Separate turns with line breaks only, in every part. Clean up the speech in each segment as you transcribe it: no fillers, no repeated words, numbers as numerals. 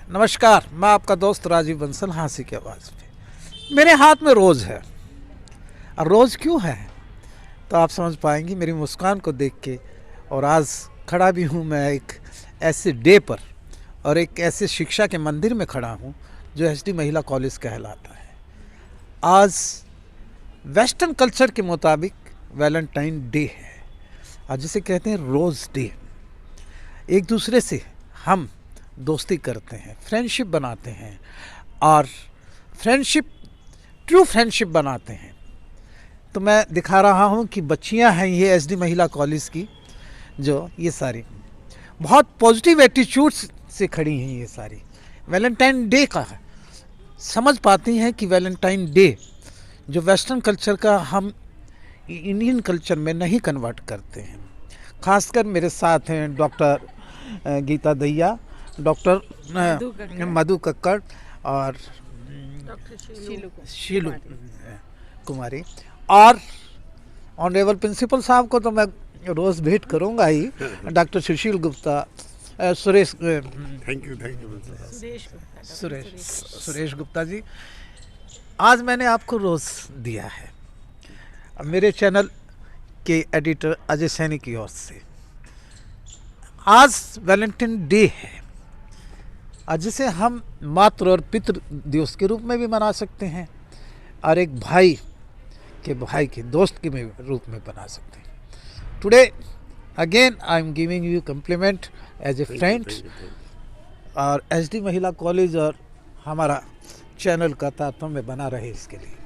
नमस्कार, मैं आपका दोस्त राजीव बंसल, हाँसी की आवाज़ पे। मेरे हाथ में रोज़ है। और रोज़ क्यों है तो आप समझ पाएंगी मेरी मुस्कान को देख के। और आज खड़ा भी हूँ मैं एक ऐसे डे पर और एक ऐसे शिक्षा के मंदिर में खड़ा हूँ जो एसडी महिला कॉलेज कहलाता है। आज वेस्टर्न कल्चर के मुताबिक वैलेंटाइन डे है और जिसे कहते हैं रोज़ डे। एक दूसरे से हम दोस्ती करते हैं, फ्रेंडशिप बनाते हैं और ट्रू फ्रेंडशिप बनाते हैं। तो मैं दिखा रहा हूँ कि बच्चियाँ हैं ये एसडी महिला कॉलेज की, जो ये सारी बहुत पॉजिटिव एटीट्यूड्स से खड़ी हैं। ये सारी वैलेंटाइन डे का समझ पाती हैं कि वैलेंटाइन डे जो वेस्टर्न कल्चर का हम इंडियन कल्चर में नहीं कन्वर्ट करते हैं। खासकर मेरे साथ हैं डॉक्टर गीता दहिया, डॉक्टर मधु कक्कड़ और शीलू कुमारी और ऑनरेबल प्रिंसिपल साहब को तो मैं रोज़ भेंट करूंगा ही, doctor Sushil Gupta, Suresh
thank you
Suresh Gupta ji. आज मैंने आपको रोज़ दिया है मेरे चैनल के एडिटर अजय सैनी की ओर से। आज वैलेंटाइन डे है और जिसे हम मातृ और पितृ दिवस के रूप में भी मना सकते हैं और एक भाई के दोस्त के रूप में बना सकते हैं। Today again I am giving you compliment as a friend और एसडी महिला कॉलेज और हमारा चैनल का तारतम्य बना रहे इसके लिए।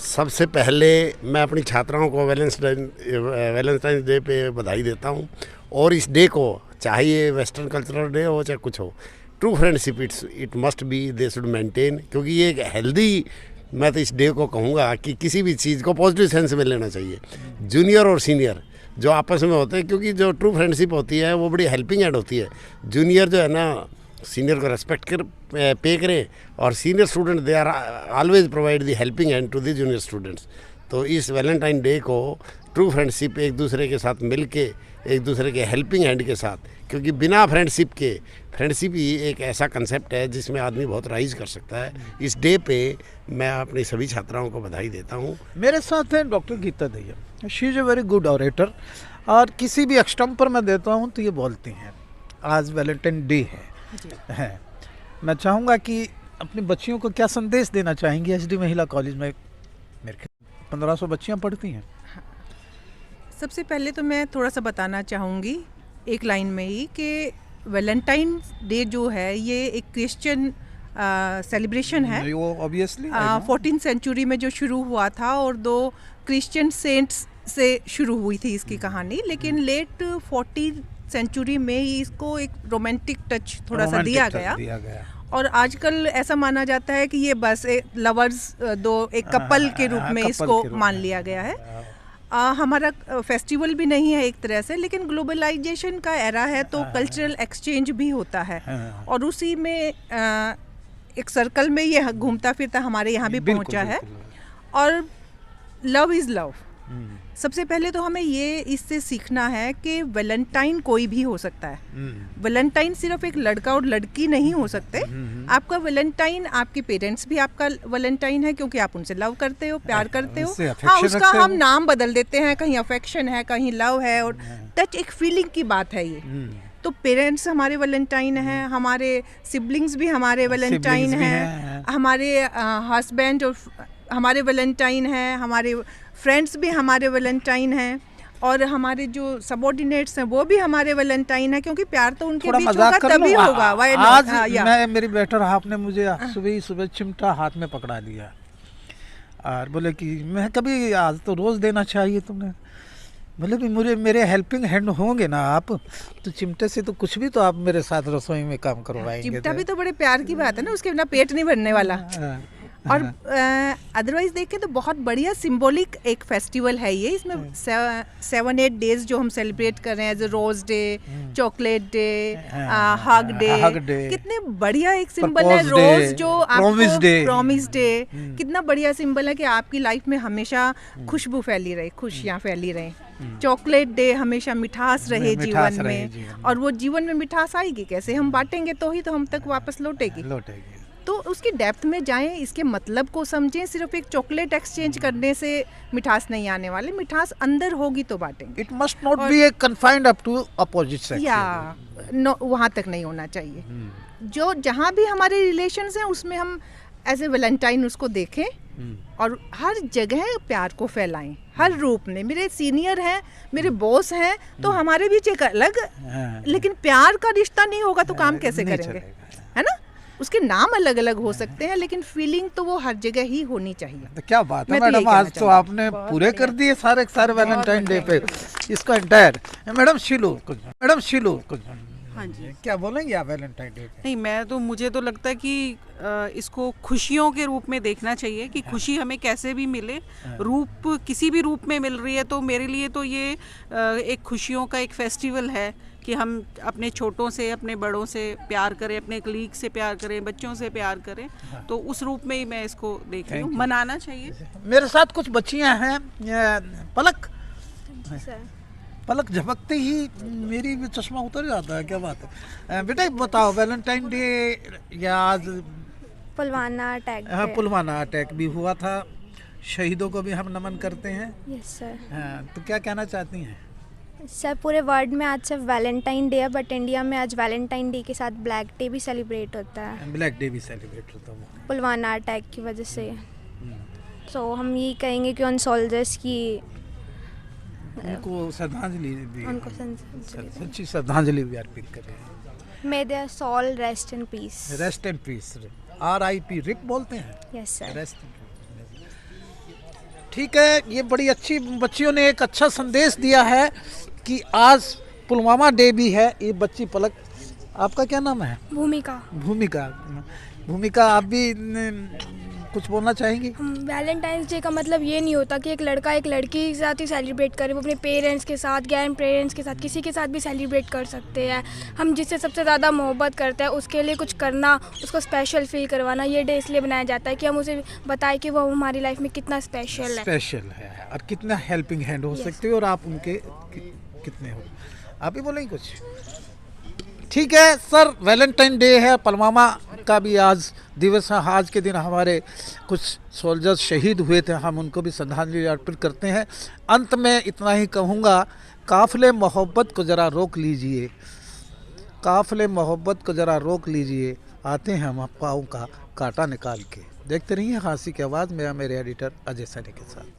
सबसे पहले मैं अपनी छात्राओं को वैलेंटाइन डे पे बधाई देता हूँ। और इस डे को चाहे ये वेस्टर्न कल्चरल डे हो चाहे कुछ हो, true friendship it must be they should maintain. क्योंकि ये एक हेल्दी, मैं तो इस डे को कहूँगा कि किसी भी चीज़ को पॉजिटिव सेंस में लेना चाहिए। जूनियर और सीनियर जो आपस में होते हैं, क्योंकि जो ट्रू फ्रेंडशिप होती है वो बड़ी हेल्पिंग हैंड होती है। जूनियर जो है ना, सीनियर को रेस्पेक्ट पे करें और senior student they are always provide the helping hand to the junior students. तो इस वैलेंटाइन डे को ट्रू फ्रेंडशिप एक दूसरे के साथ मिल के, एक दूसरे के हेल्पिंग हैंड के साथ, क्योंकि बिना फ्रेंडशिप के, फ्रेंडशिप ही एक ऐसा कंसेप्ट है जिसमें आदमी बहुत राइज कर सकता है। इस डे पे मैं अपनी सभी छात्राओं को बधाई देता हूँ।
मेरे साथ हैं doctor Geeta Dahiya, she is a very good orator और किसी भी एक्सटम पर मैं देता हूँ तो ये बोलती हैं आज वैलेंटाइन डे है। मैं चाहूँगा कि अपनी बच्चियों को क्या संदेश देना चाहेंगी। एसडी महिला कॉलेज में मेरे 1500 बच्चियाँ पढ़ती हैं।
सबसे पहले तो मैं थोड़ा सा बताना चाहूँगी एक लाइन में ही कि वैलेंटाइन डे जो है ये एक क्रिश्चियन सेलिब्रेशन है।
वो ऑब्वियसली
14th सेंचुरी में जो शुरू हुआ था और 2 क्रिश्चियन सेंट्स से शुरू हुई थी इसकी कहानी, लेकिन लेट 14th सेंचुरी में ही इसको एक रोमांटिक टच थोड़ा सा दिया गया। और आजकल ऐसा माना जाता है कि ये बस लवर्स एक कपल के रूप में इसको मान लिया गया है। हमारा फेस्टिवल भी नहीं है एक तरह से, लेकिन ग्लोबलाइजेशन का एरा है तो कल्चरल एक्सचेंज भी होता है और उसी में एक सर्कल में ये घूमता फिरता हमारे यहाँ भी पहुँचा है। और लव इज़ लव। सबसे पहले तो हमें ये इससे सीखना है कि वैलेंटाइन कोई भी हो सकता है। वैलेंटाइन सिर्फ एक लड़का और लड़की नहीं हो सकते। आपका वैलेंटाइन, आपके पेरेंट्स भी आपका वैलेंटाइन है क्योंकि आप उनसे लव करते हो, प्यार करते हो। हाँ, उसका हम नाम बदल देते हैं, कहीं अफेक्शन है, कहीं लव है, और टच एक फीलिंग की बात है ये। तो पेरेंट्स हमारे वैलेंटाइन हैं, हमारे सिबलिंग्स भी हमारे वैलेंटाइन हैं, हमारे हस्बैंड और हमारे वैलेंटाइन हैं, हमारे फ्रेंड्स भी हमारे वैलेंटाइन हैं, और हमारे जो सबऑर्डिनेट्स हैं वो भी हमारे वैलेंटाइन है, क्योंकि प्यार तो उनके बीच होगा तभी होगा।
आज मैं मेरी बेटर हाफ ने मुझे सुबह चिमटा हाथ में पकड़ा लिया और बोले कि मैं कभी आज तो रोज़ देना चाहिए तुमने। बोले भी मेरे हेल्पिंग हैंड होंगे ना आप, तो चिमटे से तो कुछ भी तो आप मेरे साथ रसोई में काम करवाएंगे।
चिमटा भी तो बड़े प्यार की बात है ना, उसके बिना पेट नहीं भरने वाला। और अदरवाइज देखें तो बहुत बढ़िया सिंबॉलिक एक फेस्टिवल है ये। इसमें 7-8 डेज जो हम सेलिब्रेट कर रहे हैं, as rose day, chocolate day, hug day, कितने बढ़िया एक सिंबल है।
Propose day,
रोज जो
promise
आपको
day।
प्रॉमिस डे, कितना बढ़िया सिंबल है कि आपकी लाइफ में हमेशा खुशबू फैली रहे, खुशियाँ फैली रहे। चॉकलेट डे, हमेशा मिठास रहे
मिठास
जीवन
रहे
में।
जीवन में।
और वो जीवन में मिठास आएगी कैसे? हम बांटेंगे तो ही तो हम तक वापस लौटेगी। तो उसकी डेप्थ में जाएं, इसके मतलब को समझें। सिर्फ एक चॉकलेट एक्सचेंज करने से मिठास नहीं आने वाले, मिठास अंदर होगी तो बांटेंगे।
It must not be a confined up to opposite sex.
या वहाँ तक नहीं होना चाहिए। जो जहाँ भी हमारे रिलेशंस हैं उसमें हम एज ए वैलेंटाइन उसको देखें और हर जगह प्यार को फैलाएं, हर रूप में। मेरे सीनियर हैं, मेरे बॉस हैं, तो हमारे बीच एक अलग, लेकिन प्यार का रिश्ता नहीं होगा तो काम कैसे
नहीं
करेंगे?
चलेगा।
है ना? उसके नाम अलग अलग हो सकते हैं, लेकिन फीलिंग तो वो हर जगह ही होनी चाहिए।
तो क्या बात है
मैं तो यही
मैडम, आज
कहना
तो
चाहूंगी।
आपने
बहुत
पूरे कर
बढ़िया।
दिए सारे वैलेंटाइन डे पे इसको एंटायर। मैडम शिलू कुछ
हाँ जी।
क्या बोलेंगे आप वैलेंटाइन डे पे?
नहीं, मुझे तो लगता है कि इसको खुशियों के रूप में देखना चाहिए कि खुशी हमें कैसे भी मिले, रूप किसी भी रूप में मिल रही है तो मेरे लिए तो ये एक खुशियों का एक फेस्टिवल है कि हम अपने छोटों से, अपने बड़ों से प्यार करें, अपने कलीग से प्यार करें, बच्चों से प्यार करें। तो उस रूप में ही मैं इसको देख रही हूँ, मनाना चाहिए।
मेरे साथ कुछ बच्चियां हैं। पलक झपकते ही मेरी भी चश्मा उतर जाता है, क्या बात है? बेटा बताओ, वैलेंटाइन डे या आज
पुलवामा अटैक।
पुलवामा अटैक भी हुआ था, शहीदों को भी हम नमन करते हैं।
Yes sir.
हाँ, तो क्या कहना चाहती हैं?
सर पूरे वर्ल्ड में आज सिर्फ वैलेंटाइन डे है, बट इंडिया में आज वैलेंटाइन डे के साथ ब्लैक डे भी सेलिब्रेट होता है,
ब्लैक डे भी सेलिब्रेट होता है
पुलवामा अटैक की वजह से। तो हम यही कहेंगे कि उन सोल्जर्स की
उनको श्रद्धांजलि भी,
उनको
सच्ची श्रद्धांजलि भी अर्पित करें।
May their soul rest in peace.
Rest in peace, RIP RIP बोलते हैं।
Yes sir.
रेस्ट। ठीक है, ये बड़ी अच्छी बच्चियों ने एक अच्छा संदेश दिया है कि आज पुलवामा डे भी है। ये बच्ची पलक, आपका क्या नाम है? भूमिका, आप भी कुछ बोलना चाहेंगी?
वैलेंटाइंस डे का मतलब ये नहीं होता कि एक लड़का एक लड़की के साथ ही सेलिब्रेट करे, वो अपने पेरेंट्स के साथ, ग्रैंड पेरेंट्स के साथ, किसी के साथ भी सेलिब्रेट कर सकते हैं। हम जिससे सबसे ज़्यादा मोहब्बत करते हैं उसके लिए कुछ करना, उसको स्पेशल फील करवाना, ये डे इसलिए बनाया जाता है कि हम उसे बताएं कि वो हमारी लाइफ में कितना स्पेशल है
और कितना हेल्पिंग हैंड हो सकते हो, और आप उनके कितने हो। आप ही बोलेंगे कुछ? ठीक है सर, वैलेंटाइन डे है, पुलवामा का भी आज दिवस है। आज के दिन हमारे कुछ सोल्जर्स शहीद हुए थे, हम उनको भी श्रद्धांजलि अर्पित करते हैं। अंत में इतना ही कहूँगा, काफ़िले मोहब्बत को ज़रा रोक लीजिए, काफ़िले मोहब्बत को ज़रा रोक लीजिए, आते हैं हम पाँव का कांटा निकाल के। देखते रहिए हाँसी की आवाज़ में, मेरे एडिटर अजय सैनी के साथ।